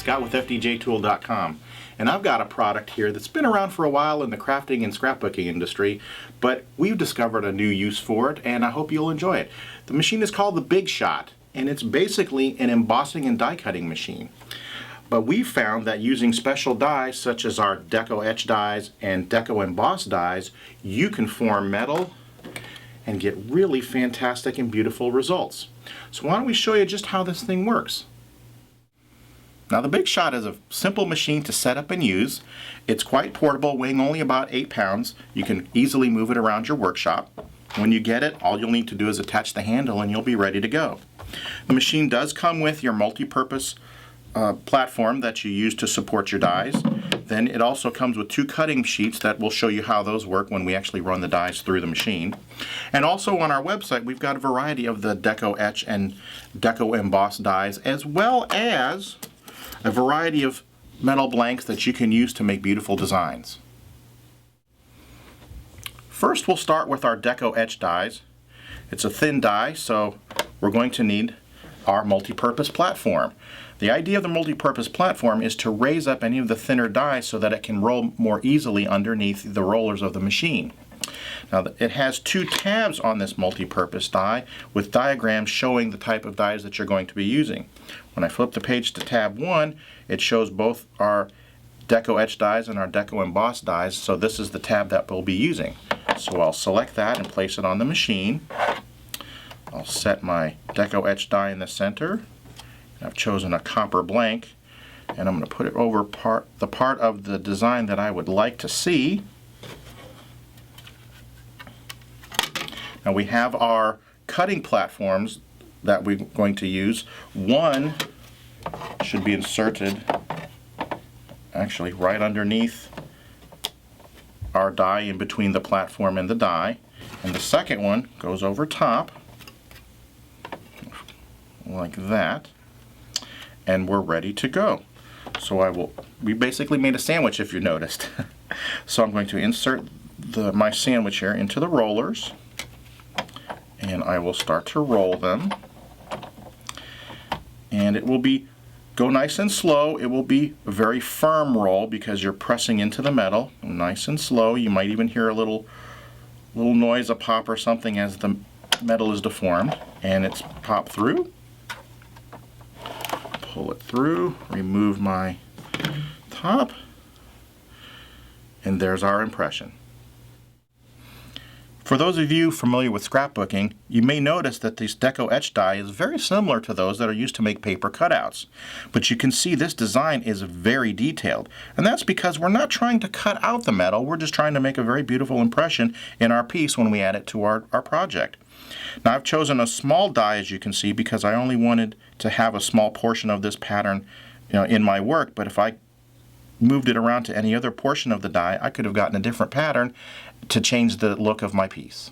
Scott with FDJtool.com, and I've got a product here that's been around for a while in the crafting and scrapbooking industry, but we've discovered a new use for it, and I hope you'll enjoy it. The machine is called the Big Shot, and it's basically an embossing and die cutting machine. But we found that using special dies such as our Deco Etch dies and Deco Emboss dies, you can form metal and get really fantastic and beautiful results. So why don't we show you just how this thing works. Now the Big Shot is a simple machine to set up and use. It's quite portable, weighing only about 8 pounds. You can easily move it around your workshop. When you get it, all you'll need to do is attach the handle and you'll be ready to go. The machine does come with your multi-purpose platform that you use to support your dies. Then it also comes with 2 cutting sheets that will show you how those work when we actually run the dies through the machine. And also on our website we've got a variety of the Deco Etch and Deco Emboss dies, as well as a variety of metal blanks that you can use to make beautiful designs. First we'll start with our Deco Etch dies. It's a thin die, so we're going to need our multi-purpose platform. The idea of the multi-purpose platform is to raise up any of the thinner dies so that it can roll more easily underneath the rollers of the machine. Now it has 2 tabs on this multi-purpose die with diagrams showing the type of dies that you're going to be using. When I flip the page to tab 1, it shows both our Deco Etch dies and our Deco Emboss dies, so this is the tab that we'll be using. So I'll select that and place it on the machine. I'll set my Deco Etch die in the center. I've chosen a copper blank, and I'm going to put it over the part of the design that I would like to see. Now we have our cutting platforms that we're going to use. One should be inserted actually right underneath our die, in between the platform and the die, and the second one goes over top like that, and we're ready to go. So we basically made a sandwich, if you noticed. So I'm going to insert my sandwich here into the rollers, and I will start to roll them. And it will go nice and slow. It will be a very firm roll because you're pressing into the metal, nice and slow. You might even hear a little noise, a pop or something, as the metal is deformed, and it's popped through. Pull it through, remove my top, and there's our impression. For those of you familiar with scrapbooking, you may notice that this Deco Etch die is very similar to those that are used to make paper cutouts. But you can see this design is very detailed, and that's because we're not trying to cut out the metal, we're just trying to make a very beautiful impression in our piece when we add it to our project. Now I've chosen a small die, as you can see, because I only wanted to have a small portion of this pattern, in my work, but if I moved it around to any other portion of the die, I could have gotten a different pattern to change the look of my piece.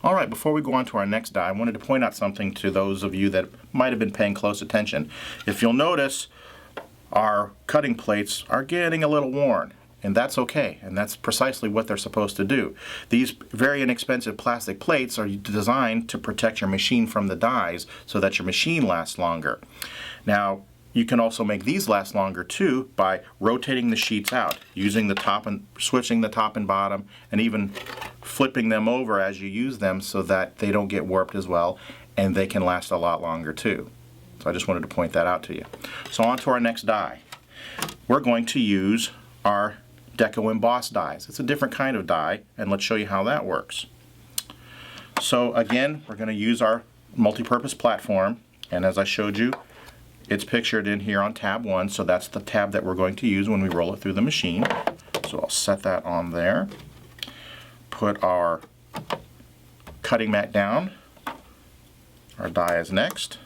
Alright, before we go on to our next die, I wanted to point out something to those of you that might have been paying close attention. If you'll notice, our cutting plates are getting a little worn. And that's okay, and that's precisely what they're supposed to do. These very inexpensive plastic plates are designed to protect your machine from the dies so that your machine lasts longer. Now, you can also make these last longer too by rotating the sheets out, using the top and switching the top and bottom, and even flipping them over as you use them so that they don't get warped as well, and they can last a lot longer too. So I just wanted to point that out to you. So on to our next die. We're going to use our Deco Emboss dies. It's a different kind of die, and let's show you how that works. So again, we're going to use our multi-purpose platform, and as I showed you, it's pictured in here on tab 1, so that's the tab that we're going to use when we roll it through the machine. So I'll set that on there. Put our cutting mat down. Our die is next.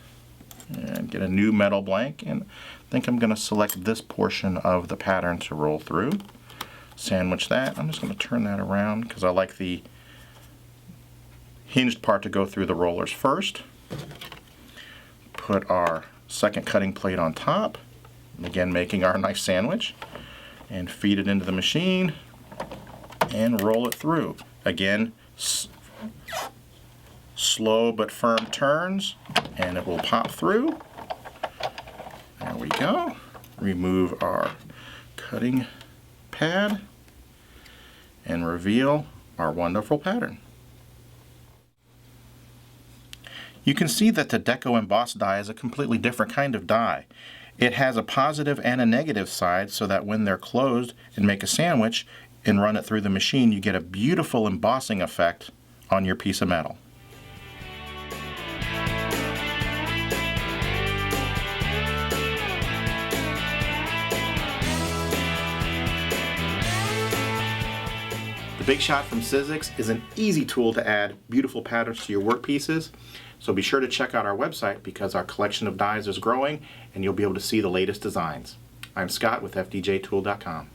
And get a new metal blank, and I think I'm going to select this portion of the pattern to roll through. Sandwich that. I'm just going to turn that around because I like the hinged part to go through the rollers first. Put our second cutting plate on top, again making our nice sandwich, and feed it into the machine and roll it through. Again, slow but firm turns, and it will pop through. There we go. Remove our cutting pad and reveal our wonderful pattern. You can see that the Deco Emboss die is a completely different kind of die. It has a positive and a negative side so that when they're closed and make a sandwich and run it through the machine, you get a beautiful embossing effect on your piece of metal. The Big Shot from Sizzix is an easy tool to add beautiful patterns to your workpieces. So be sure to check out our website because our collection of dies is growing and you'll be able to see the latest designs. I'm Scott with FDJtool.com.